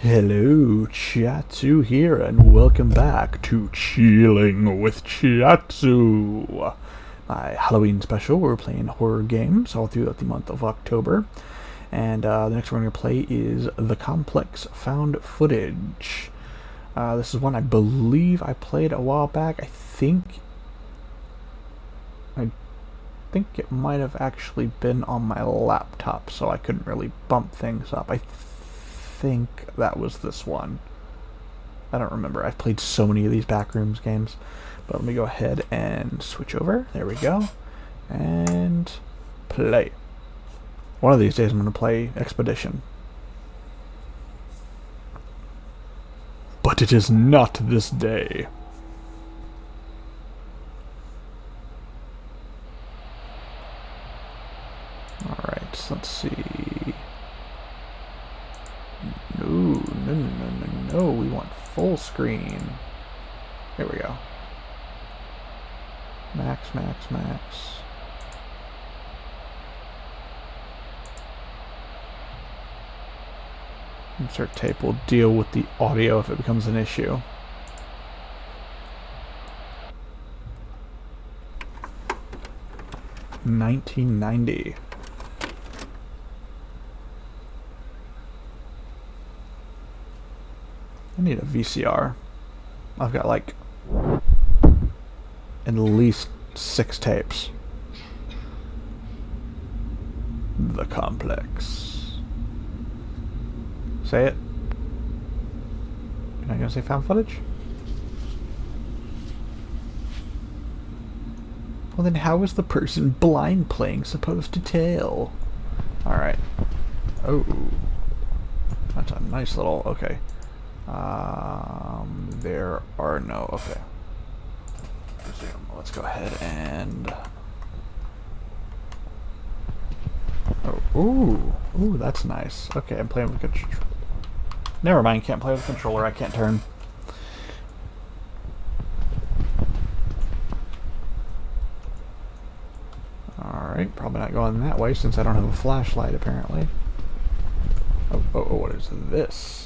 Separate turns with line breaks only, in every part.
Hello, Chatzu here, and welcome back to Chilling with Chatzu, my Halloween special. We're playing horror games all throughout the month of October, and the next one we're going to play is The Complex Found Footage. This is one I believe I played a while back. I think it might have actually been on my laptop, so I couldn't really bump things up. I think that was this one. I don't remember. I've played so many of these Backrooms games. But let me go ahead and switch over. There we go. And play. One of these days I'm going to play Expedition. But it is not this day. Alright, so let's see. No, we want full screen. There we go. Max. Insert tape will deal with the audio if it becomes an issue. $19.90. I need a VCR. I've got like at least 6 tapes. The Complex. Say it. You're not gonna say found footage? Well then how is the person blind playing supposed to tell? Alright. Oh. That's a nice little, okay. There are no, okay. Resume. Let's go ahead and... Oh, ooh, that's nice. Okay, I'm playing with never mind, can't play with a controller, I can't turn. Alright, probably not going that way since I don't have a flashlight apparently. Oh, what is this?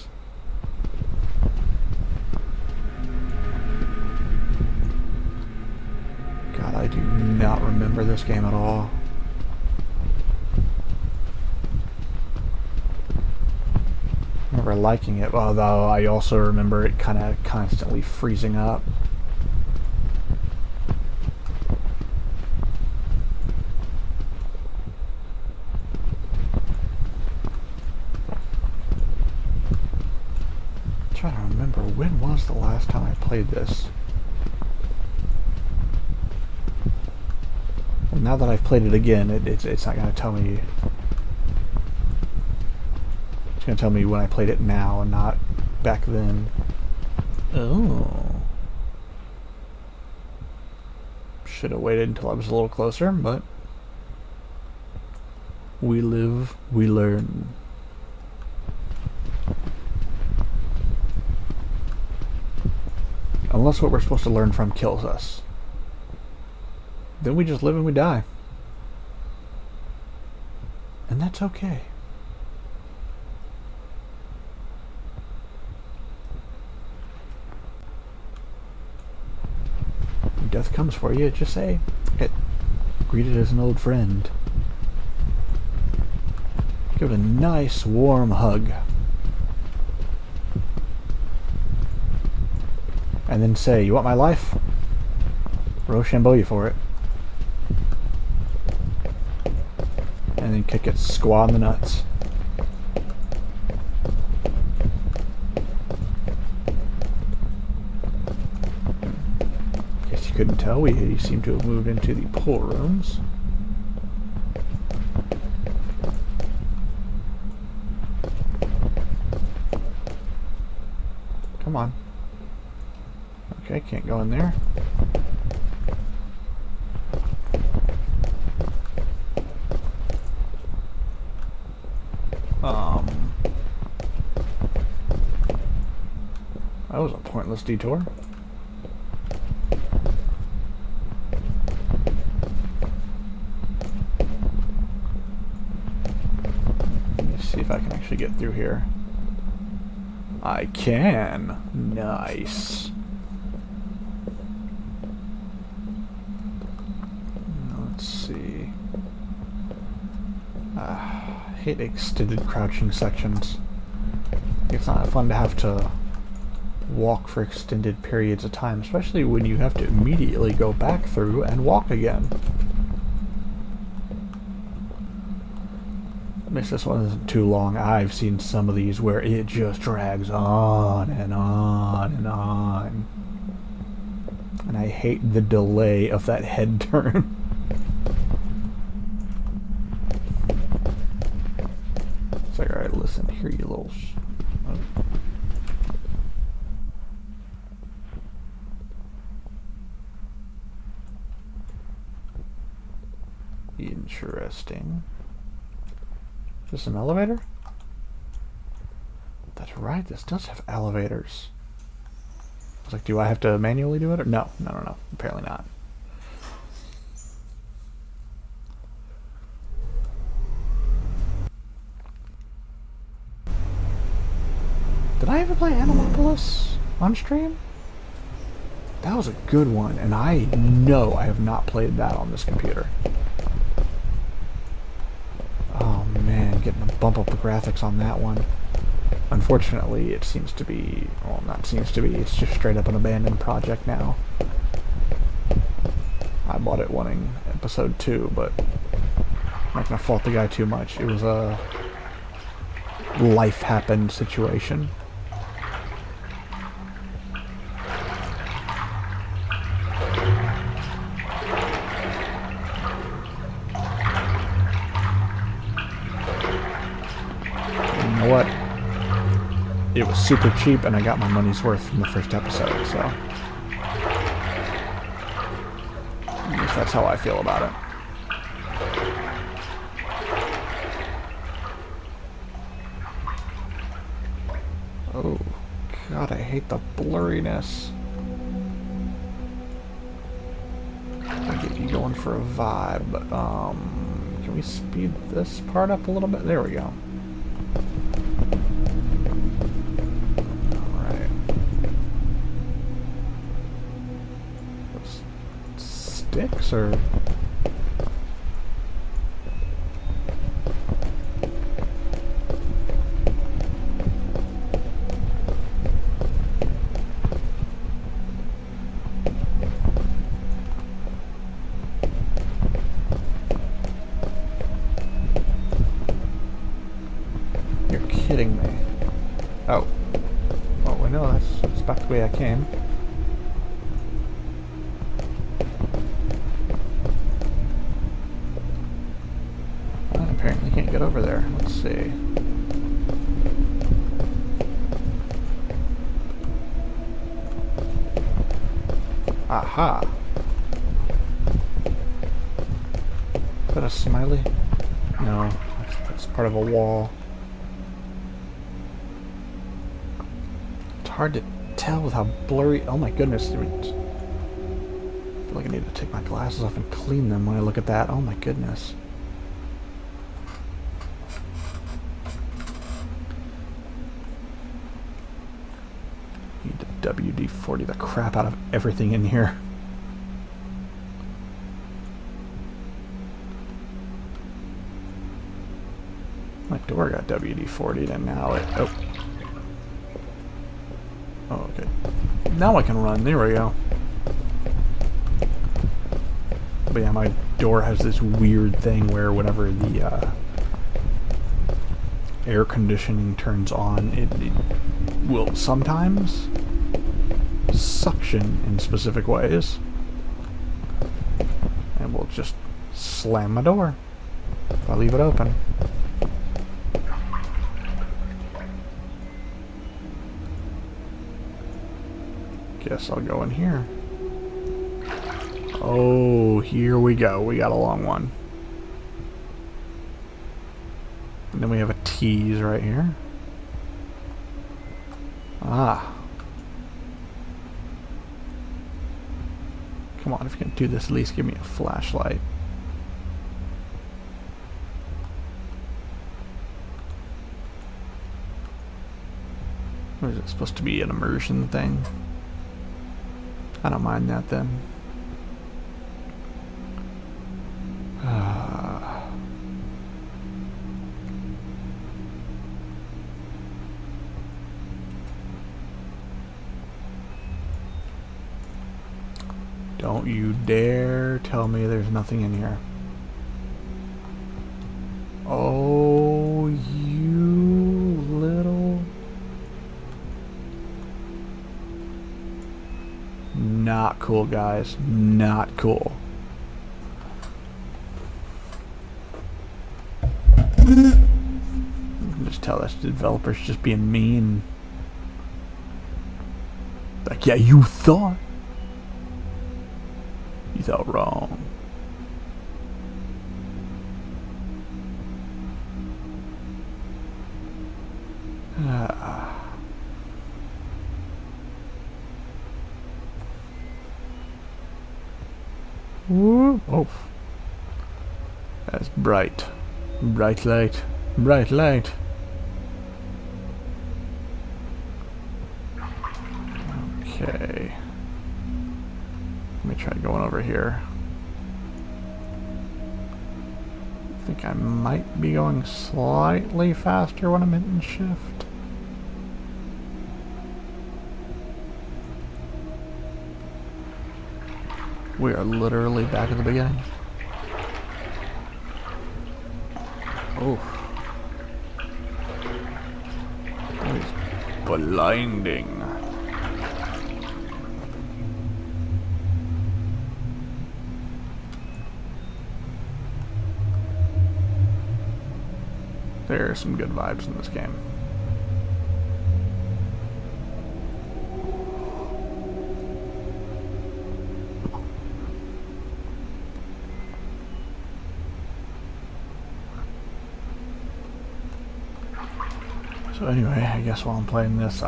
God, I do not remember this game at all. I remember liking it, although I also remember it kind of constantly freezing up. I'm trying to remember, when was the last time I played this? Well, now that I've played it again, it's not going to tell me. It's going to tell me when I played it now and not back then. Oh. Should have waited until I was a little closer, but we live, we learn. Unless what we're supposed to learn from kills us. Then we just live and we die. And that's okay. When death comes for you, just say, greet it as an old friend. Give it a nice warm hug. And then say, you want my life? Rochambeau you for it. And then kick its squaw in the nuts. Guess you couldn't tell, we seem to have moved into the pool rooms. Come on. Okay, can't go in there. That was a pointless detour. Let me see if I can actually get through here. I can. Nice. Let's see. I hate extended crouching sections. It's not fun to have to walk for extended periods of time, especially when you have to immediately go back through and walk again. At least this one isn't too long. I've seen some of these where it just drags on and on and on. And I hate the delay of that head turn. It's like, alright, listen here, you little Interesting. Is this an elevator? That's right, this does have elevators. I was like, do I have to manually do it? Or no, no. Apparently not. Did I ever play Animalopolis on stream? That was a good one, and I know I have not played that on this computer. Oh man, getting to bump up the graphics on that one. Unfortunately, it seems to be, well, not seems to be, it's just straight up an abandoned project now. I bought it wanting episode 2, but I'm not gonna fault the guy too much. It was a life happened situation. What? It was super cheap and I got my money's worth from the first episode, so I guess that's how I feel about it. Oh god, I hate the blurriness. I get you going for a vibe, but can we speed this part up a little bit? There we go. Sticks or you're kidding me. Oh well, no, that's back the way I came. Apparently can't get over there. Let's see. Aha! Is that a smiley? No, that's part of a wall. It's hard to tell with how blurry. Oh my goodness. I feel like I need to take my glasses off and clean them when I look at that. Oh my goodness. Need to WD-40 the crap out of everything in here. My door got WD-40'd and now it... Oh. Oh, okay. Now I can run. There we go. But yeah, my door has this weird thing where whenever the air conditioning turns on, it will sometimes suction in specific ways. And will just slam my door if I leave it open. Guess I'll go in here. Oh, here we go. We got a long one. And then we have a tease right here. Ah. Come on, if you can do this, at least give me a flashlight. Or is it supposed to be an immersion thing? I don't mind that then. Don't you dare tell me there's nothing in here. Oh, you little... Not cool, guys. Not cool. You can just tell that's the developers just being mean. Like, yeah, you thought wrong. Oh, that's bright. Bright light. Bright light. Okay. Let me try going over here. I think I might be going slightly faster when I'm hitting shift. We are literally back at the beginning. Oh. That is blinding. There are some good vibes in this game. So anyway, I guess while I'm playing this,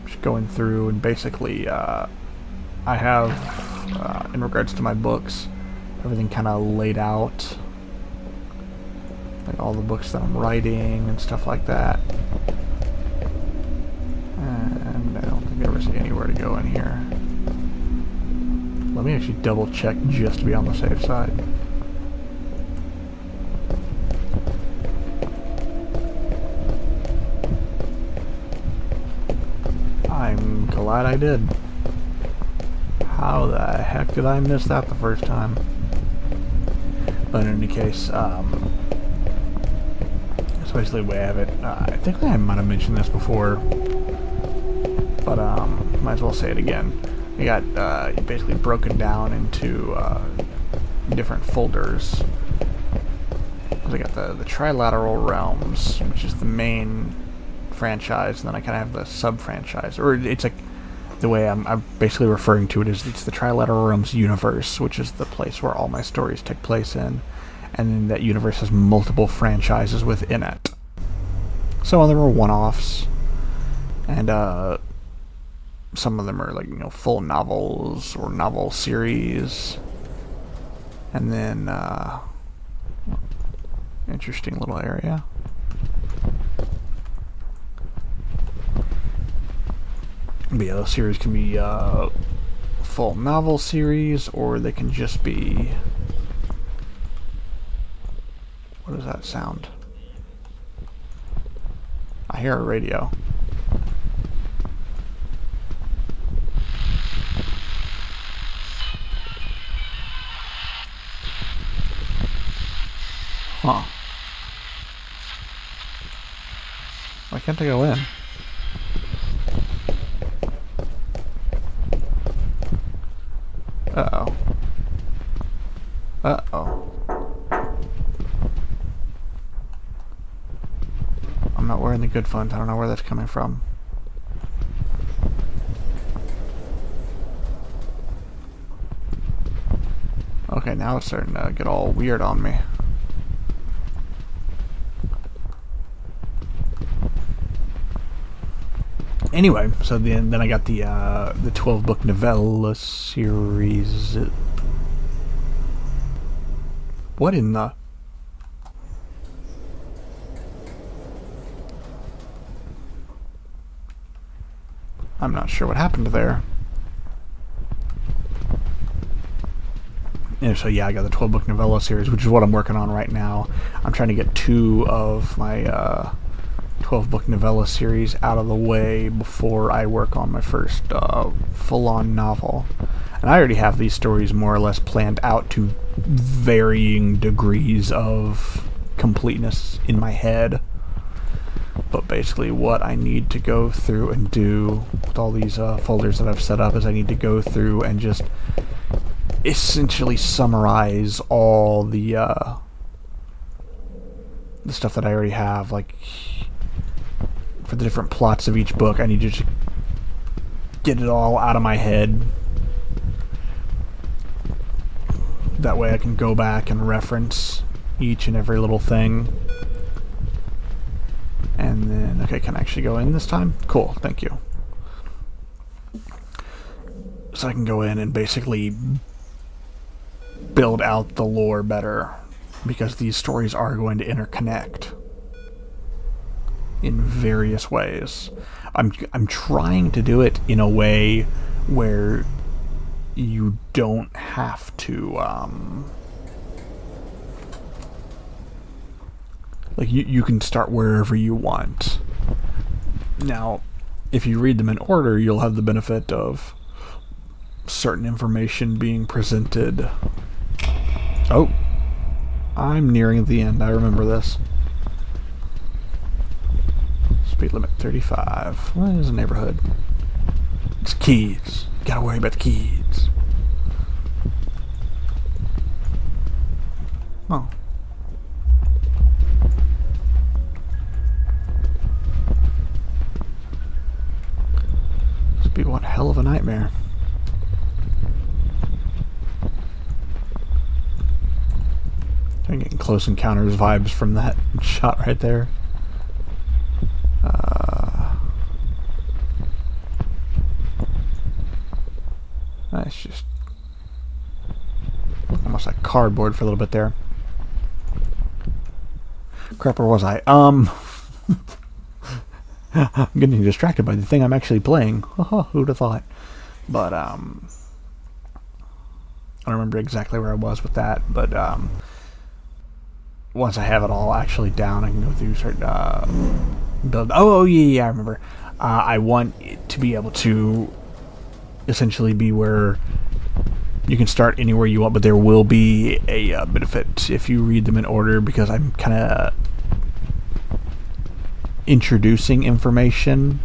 just going through and basically, I have, in regards to my books, everything kind of laid out. Like all the books that I'm writing and stuff like that. And I don't think I ever see anywhere to go in here. Let me actually double check just to be on the safe side. I'm glad I did. How the heck did I miss that the first time? But in any case, that's basically the way I have it. I think I might have mentioned this before, but might as well say it again. I got basically broken down into different folders. I got the Trilateral Realms, which is the main franchise, and then I kind of have the sub-franchise, or it's like the way I'm basically referring to it is it's the Trilateral Realms universe, which is the place where all my stories take place in. And then that universe has multiple franchises within it. Some of them are one-offs, and some of them are like, you know, full novels or novel series. And then interesting little area. But yeah, those series can be full novel series, or they can just be... What does that sound? I hear a radio. Huh. Why can't I go in? Uh-oh. Uh-oh. I'm not wearing the good font. I don't know where that's coming from. Okay, now it's starting to get all weird on me. Anyway, so then I got the 12-book novella series. What in the... I'm not sure what happened there. And so yeah, I got the 12-book novella series, which is what I'm working on right now. I'm trying to get 2 of my 12-book novella series out of the way before I work on my first full-on novel. And I already have these stories more or less planned out to varying degrees of completeness in my head. But basically what I need to go through and do with all these folders that I've set up is I need to go through and just essentially summarize all the stuff that I already have, like for the different plots of each book. I need to just get it all out of my head. That way I can go back and reference each and every little thing. And then, okay, can I actually go in this time? Cool, thank you. So I can go in and basically build out the lore better, because these stories are going to interconnect in various ways. I'm trying to do it in a way where you don't have to like you can start wherever you want. Now, if you read them in order, you'll have the benefit of certain information being presented. Oh, I'm nearing the end. I remember this. Speed limit 35. Well, it is a neighborhood. It's kids. Gotta worry about the kids. Oh. This would be one hell of a nightmare. I'm getting Close Encounters vibes from that shot right there. That's just almost like cardboard for a little bit there. Crap, where was I? I'm getting distracted by the thing I'm actually playing. Who'd have thought? But I don't remember exactly where I was with that, but once I have it all actually down, I can go through certain build. Oh yeah, I remember. I want it to be able to essentially be where you can start anywhere you want, but there will be a benefit if you read them in order, because I'm kind of introducing information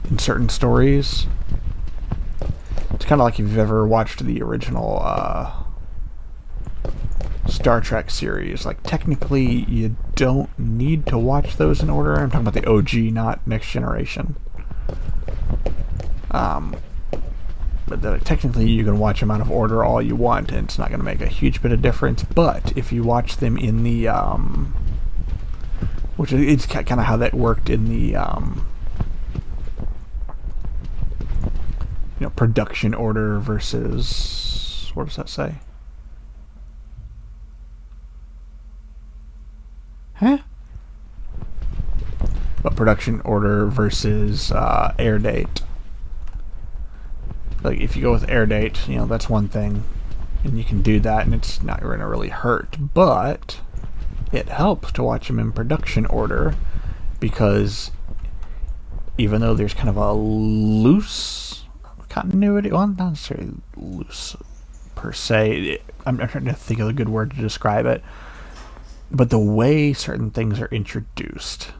in certain stories. It's kind of like if you've ever watched the original Star Trek series. Like, technically, you don't need to watch those in order. I'm talking about the OG, not Next Generation. But technically, you can watch them out of order all you want, and it's not going to make a huge bit of difference. But if you watch them in the, which is kind of how that worked in the, production order versus, what does that say? Huh? But production order versus air date. Like, if you go with air date, that's one thing, and you can do that, and it's not going to really hurt. But it helps to watch them in production order, because even though there's kind of a loose continuity, well, not necessarily loose per se. I'm trying to think of a good word to describe it. But the way certain things are introduced,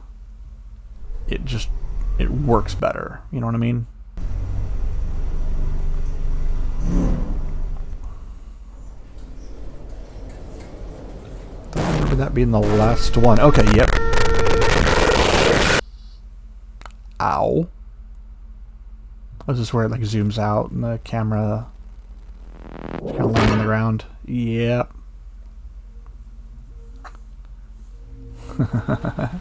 it works better. You know what I mean? Don't remember that being the last one. Okay, yep. Ow. Was this where it like zooms out and the camera kind of lying on the ground? Yep. God,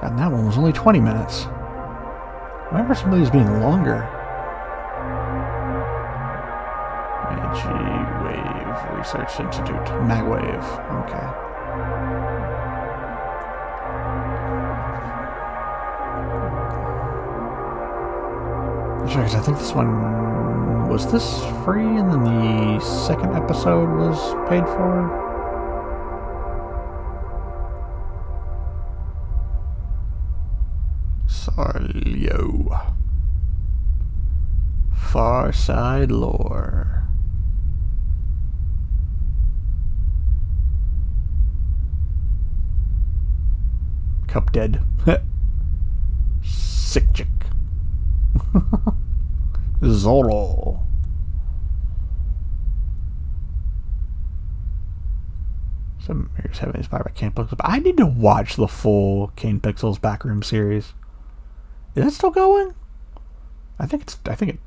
and that one was only 20 minutes. I remember some of these being longer. G-Wave Research Institute. Magwave. Okay. sure, because I think this one... Was this free and then the second episode was paid for? Sarlio. Far Side Lore. Cup dead. Sick chick. Zorro. Some here's heavily inspired by Kane Pixels. I need to watch the full Kane Pixels Backroom series. Is that still going? I think it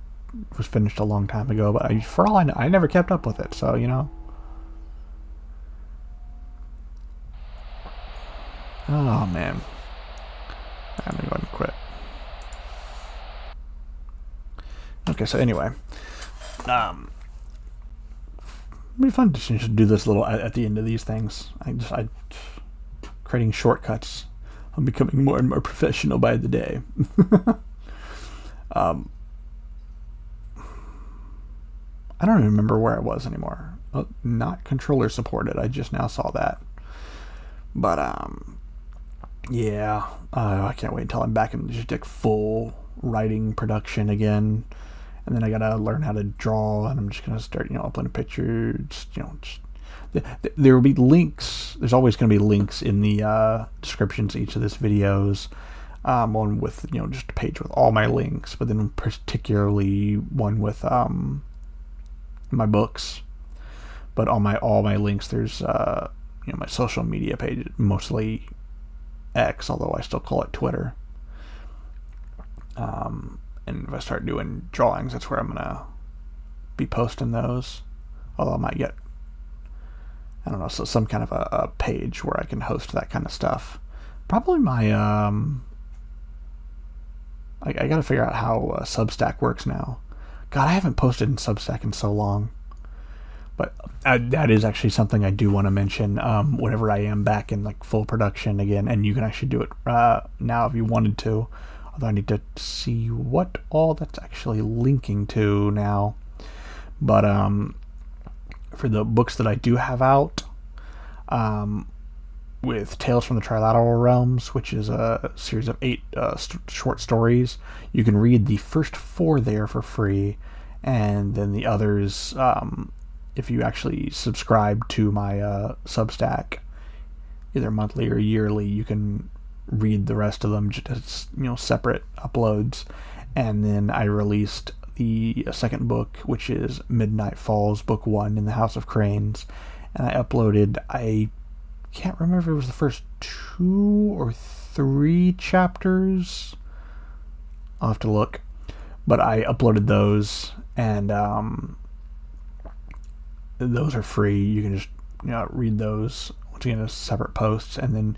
was finished a long time ago, but for all I know, I never kept up with it. So you know. Oh man, I'm gonna go ahead and quit. Okay, so anyway, it'd be fun to just do this little at the end of these things. I creating shortcuts. I'm becoming more and more professional by the day. I don't even remember where I was anymore. Not controller supported. I just now saw that. But yeah, I can't wait until I'm back in just like full writing production again. And then I gotta learn how to draw, and I'm just gonna start, uploading pictures. There will be links. There's always gonna be links in the descriptions of each of these videos. One with just a page with all my links, but then particularly one with my books. But on all my links, there's my social media page, mostly X, although I still call it Twitter. And if I start doing drawings, that's where I'm gonna be posting those. Although I might get, I don't know, so some kind of a page where I can host that kind of stuff. Probably my I gotta figure out how Substack works now. God, I haven't posted in Substack in so long. But that is actually something I do want to mention whenever I am back in like full production again, and you can actually do it now if you wanted to. Although I need to see what all that's actually linking to now. But for the books that I do have out, with Tales from the Trilateral Realms, which is a series of 8 short stories, you can read the first 4 there for free, and then the others, if you actually subscribe to my Substack, either monthly or yearly, you can read the rest of them just as separate uploads. And then I released the second book, which is Midnight Falls Book 1 in the House of Cranes, and I uploaded, I can't remember if it was the first 2 or 3 chapters, I'll have to look, but I uploaded those, and those are free. You can just read those once again as separate posts, and then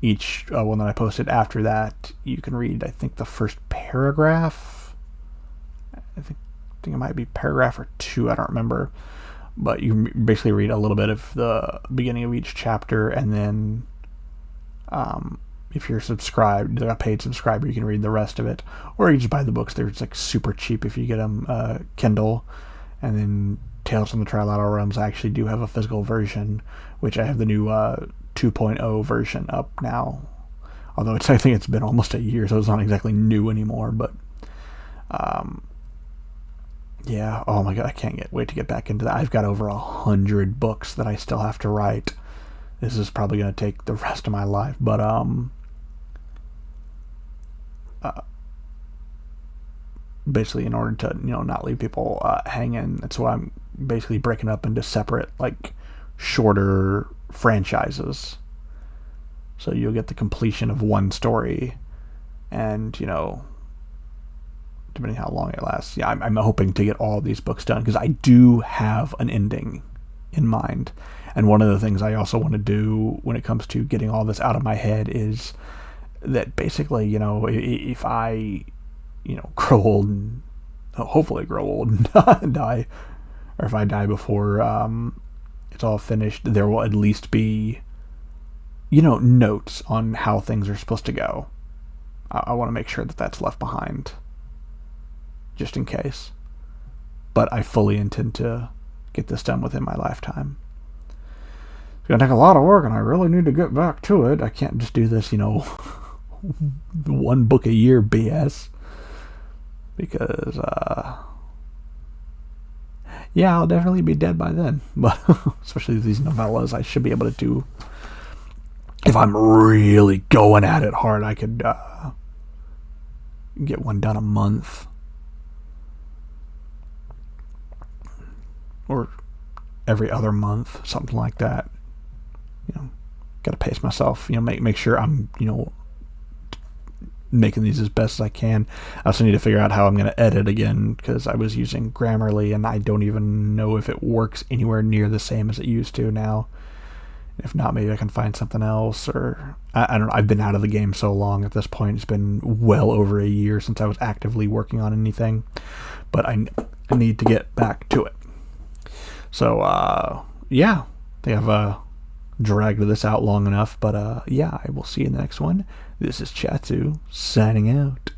each one that I posted after that, you can read, I think, the first paragraph. I think it might be paragraph or 2, I don't remember. But you can basically read a little bit of the beginning of each chapter, and then if you're subscribed, a paid subscriber, you can read the rest of it. Or you just buy the books. They're just like super cheap if you get them Kindle. And then Tales from the Trilateral Realms, I actually do have a physical version, which I have the new 2.0 version up now. Although I think it's been almost a year, so it's not exactly new anymore. But yeah, oh my god, I can't wait to get back into that. I've got over 100 books that I still have to write. This is probably going to take the rest of my life, but basically, in order to not leave people hanging, that's why I'm basically breaking up into separate, like, shorter franchises. So you'll get the completion of one story, and depending how long it lasts. Yeah, I'm hoping to get all these books done, because I do have an ending in mind. And one of the things I also want to do when it comes to getting all this out of my head is that basically, if I, grow old, and hopefully grow old and die, or if I die before it's all finished, there will at least be, notes on how things are supposed to go. I want to make sure that that's left behind. just in case. But I fully intend to get this done within my lifetime. It's going to take a lot of work, and I really need to get back to it. I can't just do this, one book a year BS. Because, yeah, I'll definitely be dead by then. But especially these novellas, I should be able to do. If I'm really going at it hard, I could get one done a month. Or every other month, something like that. Got to pace myself. Make sure I'm making these as best as I can. I also need to figure out how I'm going to edit again, because I was using Grammarly and I don't even know if it works anywhere near the same as it used to now. If not, maybe I can find something else, or I don't know. I've been out of the game so long at this point. It's been well over a year since I was actively working on anything, but I need to get back to it. So, yeah, I think I've dragged this out long enough, but yeah, I will see you in the next one. This is Chatzu, signing out.